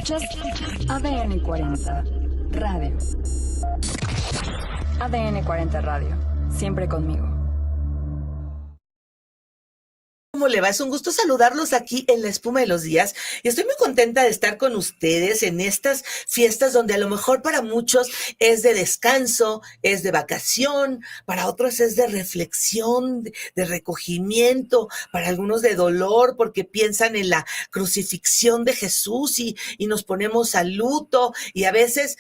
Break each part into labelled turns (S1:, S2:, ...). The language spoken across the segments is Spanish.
S1: Escuchas ADN 40 Radio. ADN 40 Radio. Siempre conmigo.
S2: ¿Cómo le va? Es un gusto saludarlos aquí en La Espuma de los Días y estoy muy contenta de estar con ustedes en estas fiestas donde a lo mejor para muchos es de descanso, es de vacación, para otros es de reflexión, de recogimiento, para algunos de dolor porque piensan en la crucifixión de Jesús y nos ponemos a luto y a veces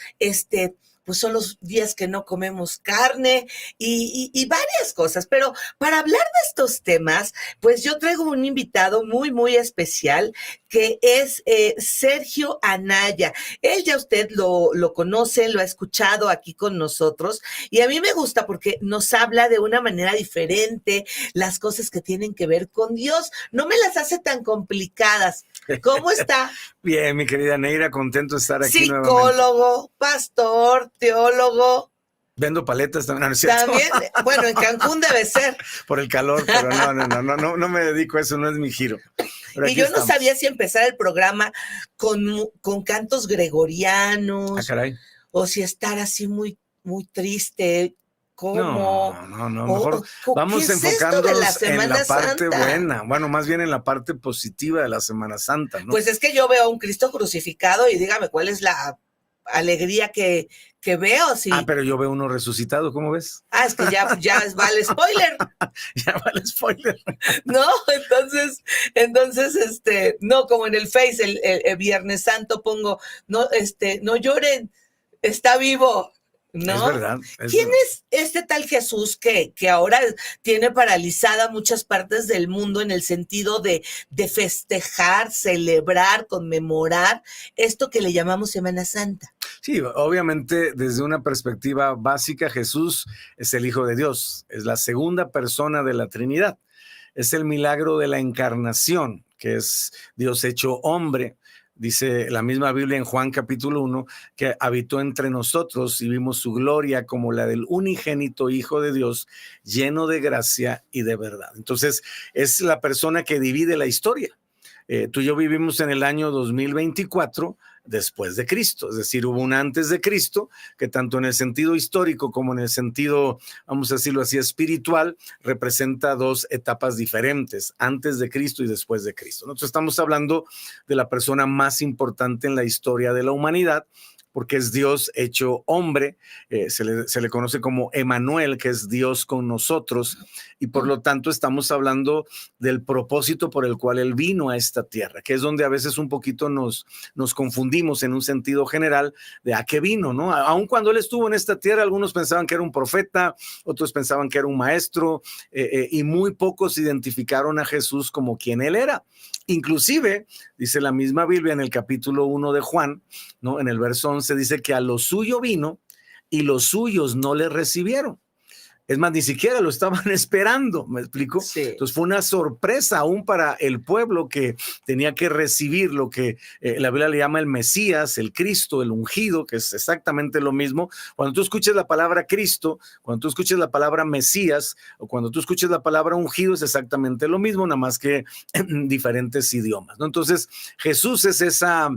S2: pues son los días que no comemos carne y varias cosas. Pero para hablar de estos temas, pues yo traigo un invitado muy, muy especial que es Sergio Anaya. Él ya usted lo conoce, lo ha escuchado aquí con nosotros y a mí me gusta porque nos habla de una manera diferente las cosas que tienen que ver con Dios. No me las hace tan complicadas. ¿Cómo está?
S3: Bien, mi querida Neira, contento de estar aquí nuevamente.
S2: Psicólogo, pastor, teólogo.
S3: Vendo paletas también, ¿no es cierto?
S2: También, bueno, en Cancún debe ser.
S3: Por el calor, pero no me dedico a eso, no es mi giro. Pero
S2: y yo
S3: estamos.
S2: No sabía si empezar el programa con cantos gregorianos.
S3: Ah, caray.
S2: O si estar así muy, muy triste. ¿Cómo?
S3: No, mejor vamos enfocándonos en la parte buena, bueno, más bien en la parte positiva de la Semana Santa, ¿no?
S2: Pues es que yo veo a un Cristo crucificado y dígame cuál es la alegría que veo. Sí.
S3: Pero yo veo uno resucitado, ¿cómo ves?
S2: Es que ya vale spoiler.
S3: Ya vale spoiler.
S2: No, entonces, no, como en el Face, el Viernes Santo pongo, no lloren, está vivo. ¿No?
S3: Es verdad.
S2: ¿Quién es este tal Jesús que ahora tiene paralizada muchas partes del mundo en el sentido de festejar, celebrar, conmemorar esto que le llamamos Semana Santa?
S3: Sí, obviamente desde una perspectiva básica, Jesús es el Hijo de Dios, es la segunda persona de la Trinidad, es el milagro de la encarnación, que es Dios hecho hombre. Dice la misma Biblia en Juan capítulo 1 que habitó entre nosotros y vimos su gloria como la del unigénito Hijo de Dios, lleno de gracia y de verdad. Entonces es la persona que divide la historia. Tú y yo vivimos en el año 2024 después de Cristo, es decir, hubo un antes de Cristo que tanto en el sentido histórico como en el sentido, vamos a decirlo así, espiritual, representa dos etapas diferentes, antes de Cristo y después de Cristo. Nosotros estamos hablando de la persona más importante en la historia de la humanidad, porque es Dios hecho hombre, se le conoce como Emanuel, que es Dios con nosotros, y por lo tanto estamos hablando del propósito por el cual Él vino a esta tierra, que es donde a veces un poquito nos confundimos en un sentido general de a qué vino, ¿no? Aun cuando Él estuvo en esta tierra, algunos pensaban que era un profeta, otros pensaban que era un maestro, y muy pocos identificaron a Jesús como quien Él era. Inclusive, dice la misma Biblia en el capítulo 1 de Juan, ¿no? En el verso 11 dice que a lo suyo vino y los suyos no le recibieron. Es más, ni siquiera lo estaban esperando, ¿me explico?
S2: Sí.
S3: Entonces fue una sorpresa aún para el pueblo que tenía que recibir lo que la Biblia le llama el Mesías, el Cristo, el ungido, que es exactamente lo mismo. Cuando tú escuches la palabra Cristo, cuando tú escuches la palabra Mesías, o cuando tú escuches la palabra ungido, es exactamente lo mismo, nada más que en diferentes idiomas, ¿no? Entonces Jesús es esa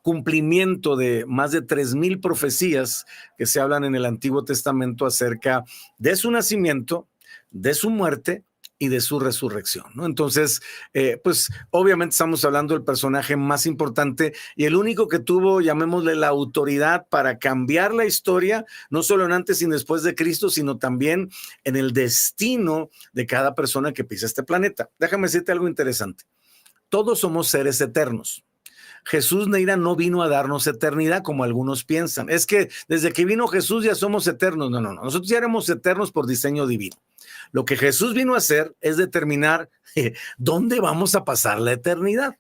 S3: cumplimiento de más de 3,000 profecías que se hablan en el Antiguo Testamento acerca de su nacimiento, de su muerte y de su resurrección, ¿no? Entonces, pues obviamente estamos hablando del personaje más importante y el único que tuvo, llamémosle, la autoridad para cambiar la historia, no solo en antes y después de Cristo, sino también en el destino de cada persona que pisa este planeta. Déjame decirte algo interesante. Todos somos seres eternos. Jesús, Neira, no vino a darnos eternidad como algunos piensan. Es que desde que vino Jesús ya somos eternos. No. Nosotros ya éramos eternos por diseño divino. Lo que Jesús vino a hacer es determinar dónde vamos a pasar la eternidad.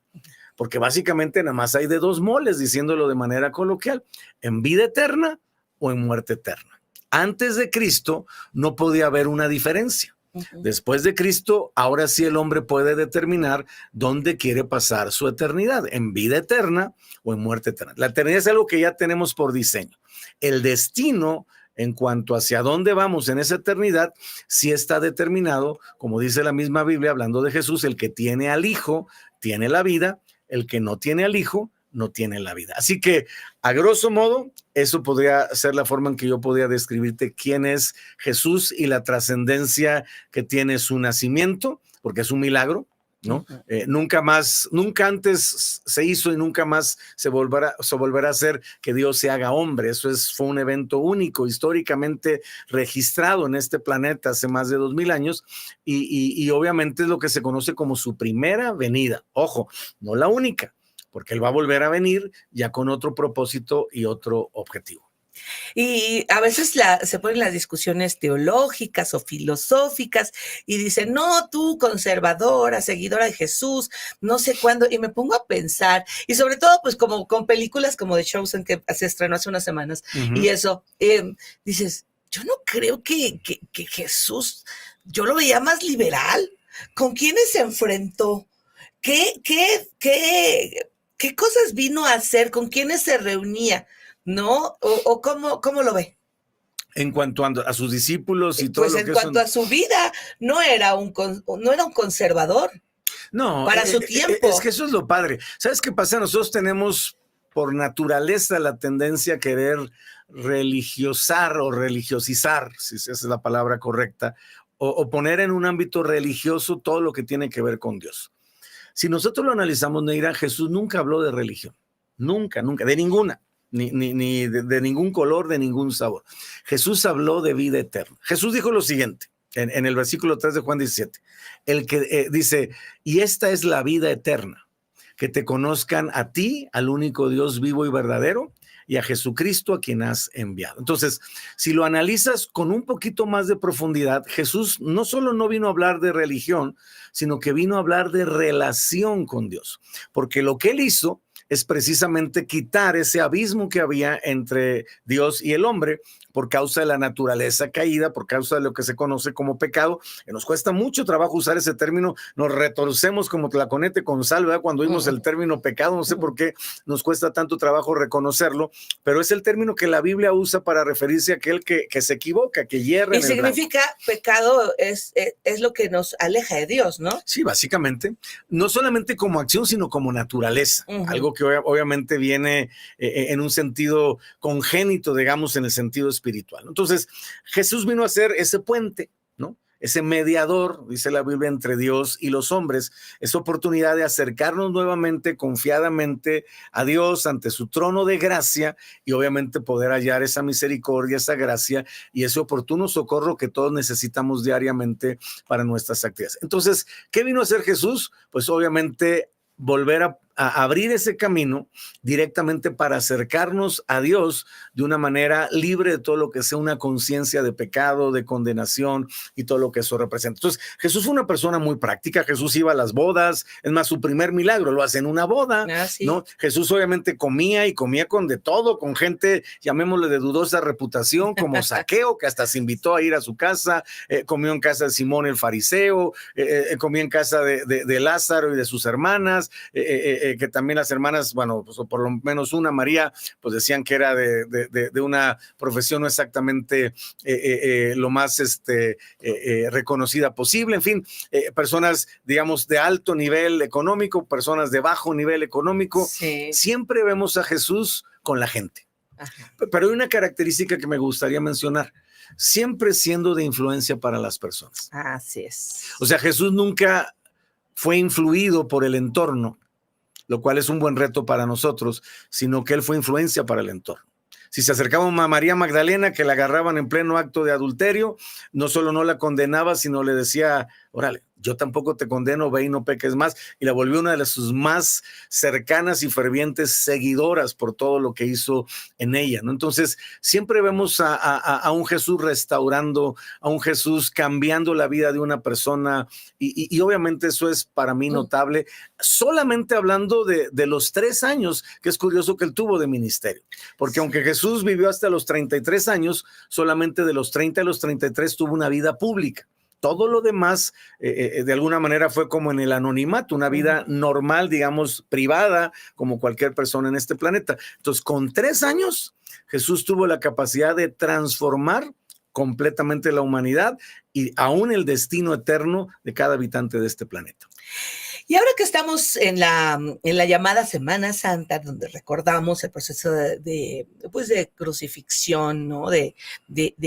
S3: Porque básicamente nada más hay de dos moles, diciéndolo de manera coloquial, en vida eterna o en muerte eterna. Antes de Cristo no podía haber una diferencia. Después de Cristo, ahora sí el hombre puede determinar dónde quiere pasar su eternidad, en vida eterna o en muerte eterna. La eternidad es algo que ya tenemos por diseño. El destino, en cuanto hacia dónde vamos en esa eternidad, sí está determinado, como dice la misma Biblia, hablando de Jesús, el que tiene al Hijo, tiene la vida, el que no tiene al Hijo, no tiene la vida. Así que, a grosso modo, eso podría ser la forma en que yo podría describirte quién es Jesús y la trascendencia que tiene su nacimiento, porque es un milagro, ¿no? Nunca antes se hizo y nunca más se volverá a hacer que Dios se haga hombre. Fue un evento único, históricamente registrado en este planeta hace más de 2000 años y obviamente es lo que se conoce como su primera venida. Ojo, no la única, porque Él va a volver a venir ya con otro propósito y otro objetivo.
S2: Y a veces se ponen las discusiones teológicas o filosóficas y dicen, no, tú conservadora, seguidora de Jesús, no sé cuándo, y me pongo a pensar, y sobre todo pues como con películas como The Chosen que se estrenó hace unas semanas, y eso, dices, yo no creo que Jesús, yo lo veía más liberal. ¿Con quiénes se enfrentó? ¿Qué cosas vino a hacer? ¿Con quiénes se reunía? ¿No? ¿O cómo lo ve?
S3: En cuanto a sus discípulos y todo
S2: pues
S3: lo que
S2: en cuanto a su vida, no era un conservador.
S3: No,
S2: para su tiempo.
S3: Es que eso es lo padre. ¿Sabes qué pasa? Nosotros tenemos por naturaleza la tendencia a querer religiosar o religiosizar, si esa es la palabra correcta, o poner en un ámbito religioso todo lo que tiene que ver con Dios. Si nosotros lo analizamos, Neira, Jesús nunca habló de religión. Nunca, de ninguna. Ni de ningún color, de ningún sabor. Jesús habló de vida eterna. Jesús dijo lo siguiente, en el versículo 3 de Juan 17, el que dice, y esta es la vida eterna, que te conozcan a ti, al único Dios vivo y verdadero, y a Jesucristo a quien has enviado. Entonces, si lo analizas con un poquito más de profundidad, Jesús no solo no vino a hablar de religión, sino que vino a hablar de relación con Dios, porque lo que Él hizo es precisamente quitar ese abismo que había entre Dios y el hombre por causa de la naturaleza caída, por causa de lo que se conoce como pecado. Y nos cuesta mucho trabajo usar ese término, nos retorcemos como tlaconete con sal, ¿verdad? Cuando oímos el término pecado, no sé por qué nos cuesta tanto trabajo reconocerlo, pero es el término que la Biblia usa para referirse a aquel que se equivoca, que hierra.
S2: Y significa pecado es lo que nos aleja de Dios, ¿no?
S3: Sí, básicamente, no solamente como acción, sino como naturaleza, algo que obviamente viene en un sentido congénito, digamos, en el sentido espiritual. Entonces, Jesús vino a ser ese puente, ¿no? Ese mediador, dice la Biblia, entre Dios y los hombres, esa oportunidad de acercarnos nuevamente, confiadamente a Dios ante su trono de gracia y obviamente poder hallar esa misericordia, esa gracia y ese oportuno socorro que todos necesitamos diariamente para nuestras actividades. Entonces, ¿qué vino a hacer Jesús? Pues obviamente volver a abrir ese camino directamente para acercarnos a Dios de una manera libre de todo lo que sea una conciencia de pecado, de condenación y todo lo que eso representa. Entonces, Jesús fue una persona muy práctica. Jesús iba a las bodas, es más, su primer milagro lo hace en una boda,
S2: sí.
S3: ¿no? Jesús obviamente comía con de todo, con gente, llamémosle de dudosa reputación, como Zaqueo, que hasta se invitó a ir a su casa, comió en casa de Simón el fariseo, comió en casa de Lázaro y de sus hermanas, que también las hermanas, bueno, pues, o por lo menos una, María, pues decían que era de una profesión no exactamente lo más reconocida posible. En fin, personas, digamos, de alto nivel económico, personas de bajo nivel económico.
S2: Sí.
S3: Siempre vemos a Jesús con la gente.
S2: Ajá.
S3: Pero hay una característica que me gustaría mencionar. Siempre siendo de influencia para las personas.
S2: Así es.
S3: O sea, Jesús nunca fue influido por el entorno, lo cual es un buen reto para nosotros, sino que Él fue influencia para el entorno. Si se acercaba a María Magdalena, que la agarraban en pleno acto de adulterio, no solo no la condenaba, sino le decía, órale, yo tampoco te condeno, ve y no peques más, y la volvió una de sus más cercanas y fervientes seguidoras por todo lo que hizo en ella, ¿no? Entonces, siempre vemos a un Jesús restaurando, a un Jesús cambiando la vida de una persona, y obviamente eso es para mí notable, solamente hablando de los 3 años, que es curioso que él tuvo de ministerio, porque aunque Jesús vivió hasta los 33 años, solamente de los 30 a los 33 tuvo una vida pública. Todo lo demás, de alguna manera, fue como en el anonimato, una vida normal, digamos, privada, como cualquier persona en este planeta. Entonces, con 3 años, Jesús tuvo la capacidad de transformar completamente la humanidad y aún el destino eterno de cada habitante de este planeta.
S2: Y ahora que estamos en la llamada Semana Santa, donde recordamos el proceso pues de crucifixión, ¿no? de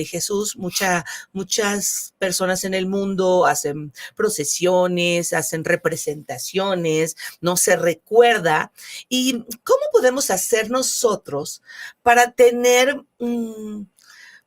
S2: Jesús, muchas personas en el mundo hacen procesiones, hacen representaciones, no se recuerda. ¿Y cómo podemos hacer nosotros para tener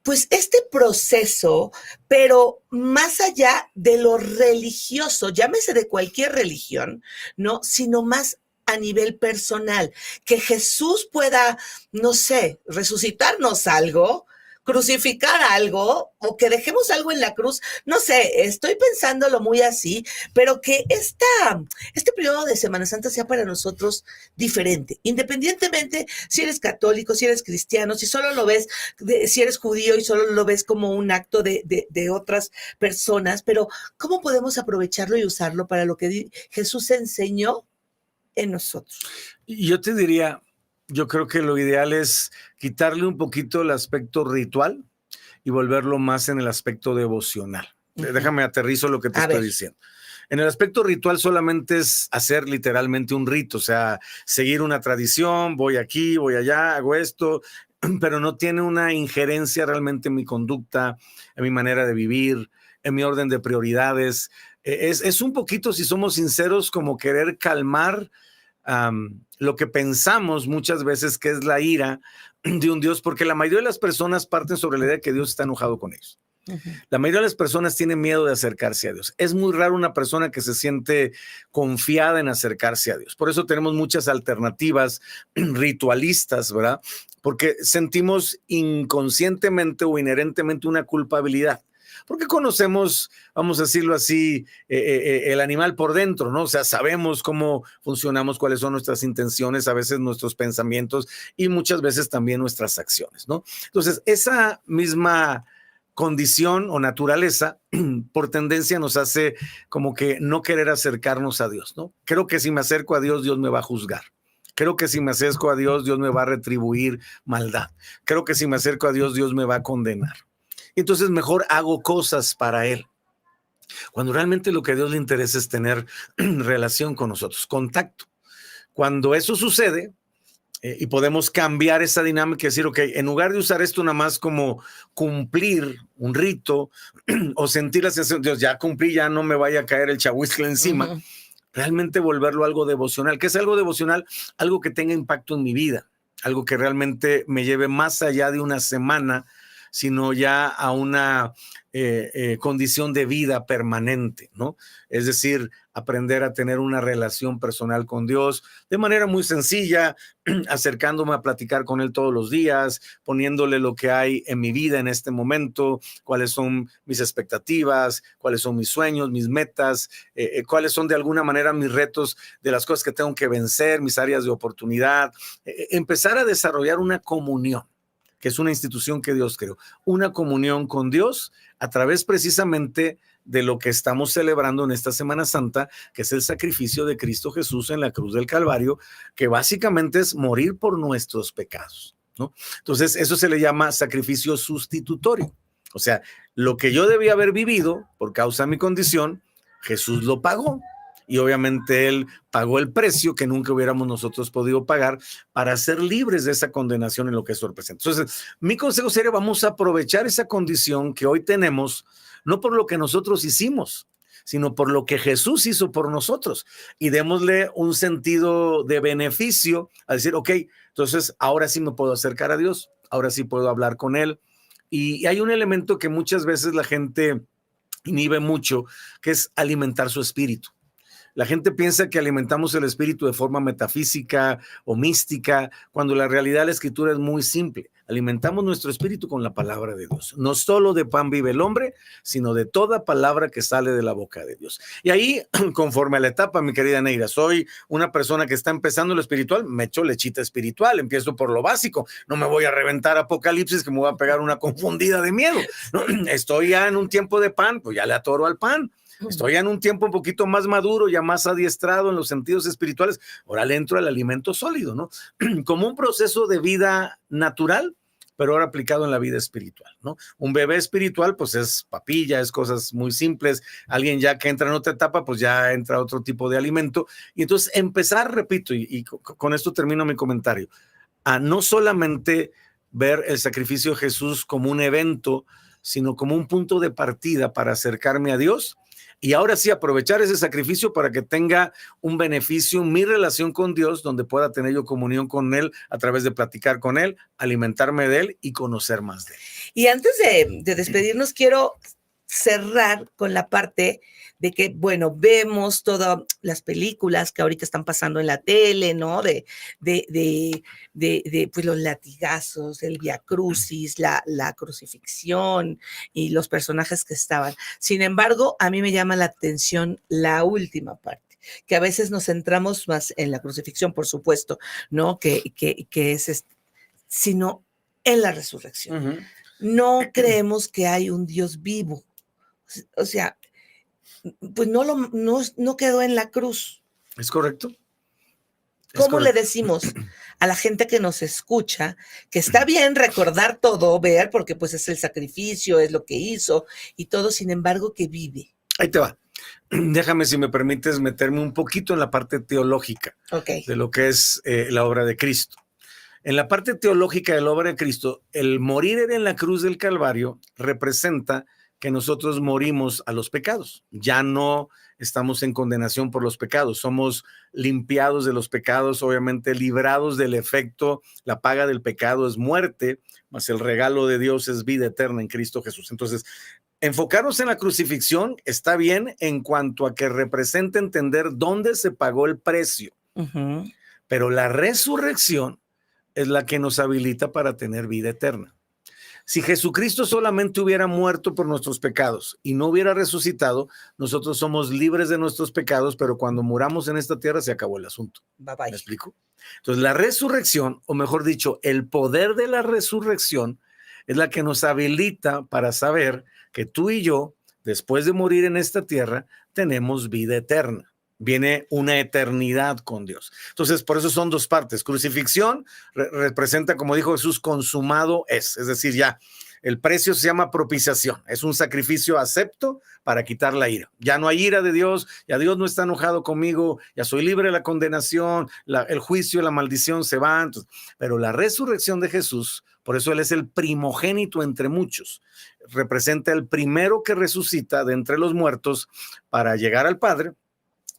S2: pues este proceso, pero más allá de lo religioso, llámese de cualquier religión, ¿no? Sino más a nivel personal, que Jesús pueda, no sé, resucitarnos algo, crucificar algo, o que dejemos algo en la cruz, no sé, estoy pensándolo muy así, pero que este periodo de Semana Santa sea para nosotros diferente, independientemente si eres católico, si eres cristiano, si solo lo ves, si eres judío y solo lo ves como un acto de otras personas, pero ¿cómo podemos aprovecharlo y usarlo para lo que Jesús enseñó en nosotros?
S3: Y yo te diría, yo creo que lo ideal es quitarle un poquito el aspecto ritual y volverlo más en el aspecto devocional. Déjame aterrizo lo que te estoy diciendo. En el aspecto ritual solamente es hacer literalmente un rito, o sea, seguir una tradición, voy aquí, voy allá, hago esto, pero no tiene una injerencia realmente en mi conducta, en mi manera de vivir, en mi orden de prioridades. Es un poquito, si somos sinceros, como querer calmar lo que pensamos muchas veces que es la ira de un Dios, porque la mayoría de las personas parten sobre la idea de que Dios está enojado con ellos. La mayoría de las personas tienen miedo de acercarse a Dios. Es muy raro una persona que se siente confiada en acercarse a Dios. Por eso tenemos muchas alternativas ritualistas, ¿verdad? Porque sentimos inconscientemente o inherentemente una culpabilidad. Porque conocemos, vamos a decirlo así, el animal por dentro, ¿no? O sea, sabemos cómo funcionamos, cuáles son nuestras intenciones, a veces nuestros pensamientos y muchas veces también nuestras acciones, ¿no? Entonces, esa misma condición o naturaleza, por tendencia nos hace como que no querer acercarnos a Dios, ¿no? Creo que si me acerco a Dios, Dios me va a juzgar. Creo que si me acerco a Dios, Dios me va a retribuir maldad. Creo que si me acerco a Dios, Dios me va a condenar. Entonces mejor hago cosas para Él. Cuando realmente lo que a Dios le interesa es tener relación con nosotros, contacto. Cuando eso sucede, y podemos cambiar esa dinámica y decir, ok, en lugar de usar esto nada más como cumplir un rito o sentir la sensación, Dios, ya cumplí, ya no me vaya a caer el chahuizcle encima, realmente volverlo algo devocional. ¿Qué es algo devocional? Algo que tenga impacto en mi vida, algo que realmente me lleve más allá de una semana, sino ya a una condición de vida permanente, ¿no? Es decir, aprender a tener una relación personal con Dios de manera muy sencilla, acercándome a platicar con Él todos los días, poniéndole lo que hay en mi vida en este momento, cuáles son mis expectativas, cuáles son mis sueños, mis metas, cuáles son de alguna manera mis retos de las cosas que tengo que vencer, mis áreas de oportunidad, empezar a desarrollar una comunión, que es una institución que Dios creó, una comunión con Dios a través precisamente de lo que estamos celebrando en esta Semana Santa, que es el sacrificio de Cristo Jesús en la cruz del Calvario, que básicamente es morir por nuestros pecados, ¿no? Entonces, eso se le llama sacrificio sustitutorio. O sea, lo que yo debía haber vivido por causa de mi condición, Jesús lo pagó. Y obviamente Él pagó el precio que nunca hubiéramos nosotros podido pagar para ser libres de esa condenación en lo que eso representa. Entonces, mi consejo sería, vamos a aprovechar esa condición que hoy tenemos, no por lo que nosotros hicimos, sino por lo que Jesús hizo por nosotros. Y démosle un sentido de beneficio a decir, ok, entonces ahora sí me puedo acercar a Dios, ahora sí puedo hablar con Él. Y hay un elemento que muchas veces la gente inhibe mucho, que es alimentar su espíritu. La gente piensa que alimentamos el espíritu de forma metafísica o mística, cuando la realidad de la Escritura es muy simple. Alimentamos nuestro espíritu con la palabra de Dios. No solo de pan vive el hombre, sino de toda palabra que sale de la boca de Dios. Y ahí, conforme a la etapa, mi querida Neira, soy una persona que está empezando lo espiritual, me echo lechita espiritual, empiezo por lo básico. No me voy a reventar Apocalipsis que me voy a pegar una confundida de miedo. Estoy ya en un tiempo de pan, pues ya le atoro al pan. Estoy en un tiempo un poquito más maduro, ya más adiestrado en los sentidos espirituales. Ahora le entro al alimento sólido, ¿no? Como un proceso de vida natural, pero ahora aplicado en la vida espiritual, ¿no? Un bebé espiritual, pues es papilla, es cosas muy simples. Alguien ya que entra en otra etapa, pues ya entra otro tipo de alimento. Y entonces empezar, repito, y con esto termino mi comentario, a no solamente ver el sacrificio de Jesús como un evento, sino como un punto de partida para acercarme a Dios. Y ahora sí, aprovechar ese sacrificio para que tenga un beneficio mi relación con Dios, donde pueda tener yo comunión con Él a través de platicar con Él, alimentarme de Él y conocer más de Él.
S2: Y antes de despedirnos, quiero cerrar con la parte de que, bueno, vemos todas las películas que ahorita están pasando en la tele, ¿no? Pues los latigazos, el viacrucis, la crucifixión y los personajes que estaban. Sin embargo, a mí me llama la atención la última parte, que a veces nos centramos más en la crucifixión, por supuesto, ¿no? Que es, sino en la resurrección.
S3: Uh-huh.
S2: No creemos que hay un Dios vivo. O sea, pues no quedó en la cruz.
S3: ¿Es correcto?
S2: ¿Cómo le decimos a la gente que nos escucha que está bien recordar todo, ver, porque pues es el sacrificio, es lo que hizo y todo, sin embargo, que vive?
S3: Ahí te va. Déjame, si me permites, meterme un poquito en la parte teológica de lo que es la obra de Cristo. En la parte teológica de la obra de Cristo, el morir en la cruz del Calvario representa que nosotros morimos a los pecados. Ya no estamos en condenación por los pecados, somos limpiados de los pecados, obviamente librados del efecto. La paga del pecado es muerte, mas el regalo de Dios es vida eterna en Cristo Jesús. Entonces, enfocarnos en la crucifixión está bien en cuanto a que representa entender dónde se pagó el precio. Uh-huh. Pero la resurrección es la que nos habilita para tener vida eterna. Si Jesucristo solamente hubiera muerto por nuestros pecados y no hubiera resucitado, nosotros somos libres de nuestros pecados, pero cuando muramos en esta tierra se acabó el asunto.
S2: Bye bye.
S3: ¿Me explico? Entonces la resurrección, o mejor dicho, el poder de la resurrección es la que nos habilita para saber que tú y yo, después de morir en esta tierra, tenemos vida eterna. Viene una eternidad con Dios. Entonces, por eso son dos partes. Crucifixión representa, como dijo Jesús, consumado es decir, ya el precio se llama propiciación. Es un sacrificio acepto para quitar la ira. Ya no hay ira de Dios, ya Dios no está enojado conmigo, ya soy libre de la condenación, el juicio, la maldición se van. Entonces, pero la resurrección de Jesús, por eso Él es el primogénito entre muchos. Representa el primero que resucita de entre los muertos para llegar al Padre.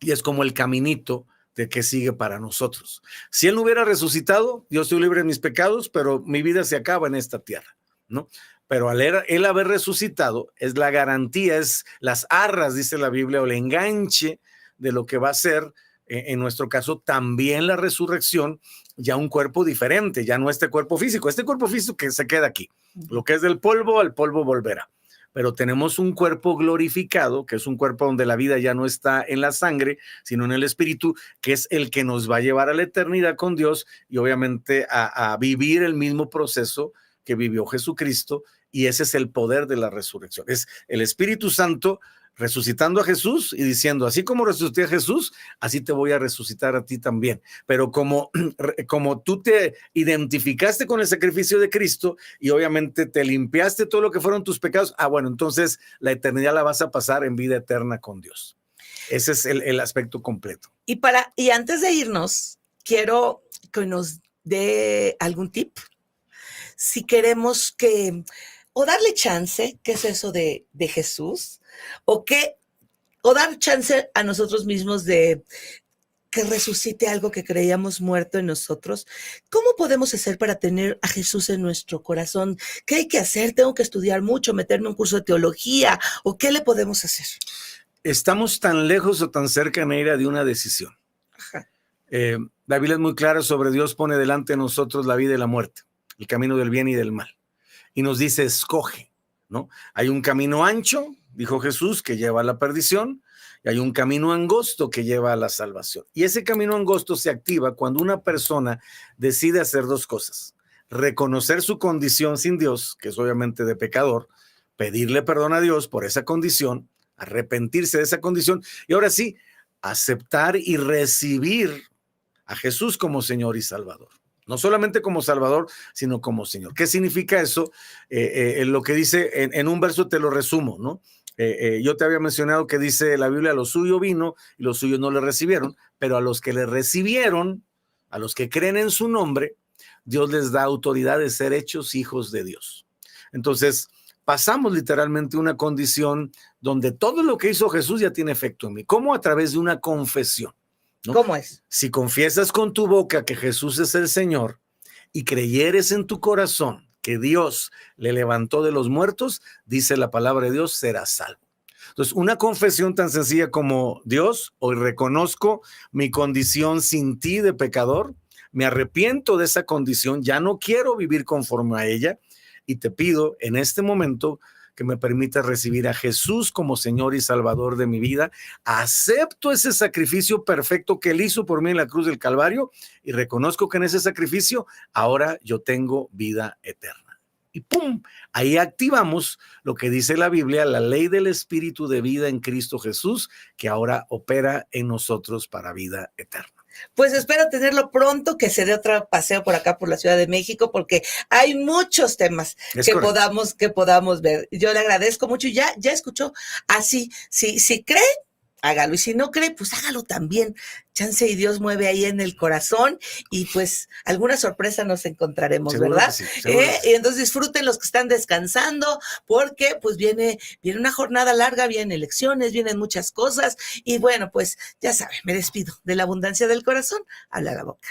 S3: Y es como el caminito de que sigue para nosotros. Si Él no hubiera resucitado, yo estoy libre de mis pecados, pero mi vida se acaba en esta tierra, ¿no? Pero al Él haber resucitado, es la garantía, es las arras, dice la Biblia, o el enganche de lo que va a ser, en nuestro caso, también la resurrección, ya un cuerpo diferente, ya no este cuerpo físico que se queda aquí. Lo que es del polvo, al polvo volverá. Pero tenemos un cuerpo glorificado, que es un cuerpo donde la vida ya no está en la sangre, sino en el espíritu, que es el que nos va a llevar a la eternidad con Dios y obviamente a vivir el mismo proceso que vivió Jesucristo, y ese es el poder de la resurrección. Es el Espíritu Santo resucitando a Jesús y diciendo, así como resucité a Jesús, así te voy a resucitar a ti también. Pero como tú te identificaste con el sacrificio de Cristo y obviamente te limpiaste todo lo que fueron tus pecados, bueno, entonces la eternidad la vas a pasar en vida eterna con Dios. Ese es el aspecto completo.
S2: Y antes de irnos, quiero que nos dé algún tip. Si queremos o darle chance, ¿qué es eso de Jesús? O dar chance a nosotros mismos de que resucite algo que creíamos muerto en nosotros. ¿Cómo podemos hacer para tener a Jesús en nuestro corazón? ¿Qué hay que hacer? ¿Tengo que estudiar mucho, meterme en un curso de teología? ¿O qué le podemos hacer?
S3: Estamos tan lejos o tan cerca, Neira, de una decisión. Ajá. La Biblia es muy clara sobre Dios pone delante de nosotros la vida y la muerte, el camino del bien y del mal. Y nos dice, escoge, ¿no? Hay un camino ancho, dijo Jesús, que lleva a la perdición, y hay un camino angosto que lleva a la salvación. Y ese camino angosto se activa cuando una persona decide hacer dos cosas: reconocer su condición sin Dios, que es obviamente de pecador, pedirle perdón a Dios por esa condición, arrepentirse de esa condición, y ahora sí, aceptar y recibir a Jesús como Señor y Salvador. no solamente como Salvador, sino como Señor. ¿Qué significa eso? Lo que dice en un verso te lo resumo, ¿no? Yo te había mencionado que dice la Biblia, lo suyo vino y los suyos no le recibieron, pero a los que le recibieron, a los que creen en su nombre, Dios les da autoridad de ser hechos hijos de Dios. Entonces, pasamos literalmente una condición donde todo lo que hizo Jesús ya tiene efecto en mí. ¿Cómo? A través de una confesión, ¿no?
S2: ¿Cómo es?
S3: Si confiesas con tu boca que Jesús es el Señor y creyeres en tu corazón que Dios le levantó de los muertos, dice la palabra de Dios, serás salvo. Entonces, una confesión tan sencilla como: Dios, hoy reconozco mi condición sin ti de pecador, me arrepiento de esa condición, ya no quiero vivir conforme a ella y te pido en este momento que me permitas recibir a Jesús como Señor y Salvador de mi vida. Acepto ese sacrificio perfecto que Él hizo por mí en la cruz del Calvario y reconozco que en ese sacrificio ahora yo tengo vida eterna. Y ¡pum! Ahí activamos lo que dice la Biblia, la ley del Espíritu de vida en Cristo Jesús, que ahora opera en nosotros para vida eterna.
S2: Pues espero tenerlo pronto, que se dé otro paseo por acá por la Ciudad de México, porque hay muchos temas que podamos ver. Yo le agradezco mucho y ya escuchó. Así, si cree, hágalo. Y si no cree, pues hágalo también. Chance y Dios mueve ahí en el corazón y pues alguna sorpresa nos encontraremos, seguro, ¿verdad? Sí, y entonces disfruten los que están descansando, porque pues viene una jornada larga, vienen elecciones, vienen muchas cosas y bueno, pues ya saben, me despido. De la abundancia del corazón, habla la boca.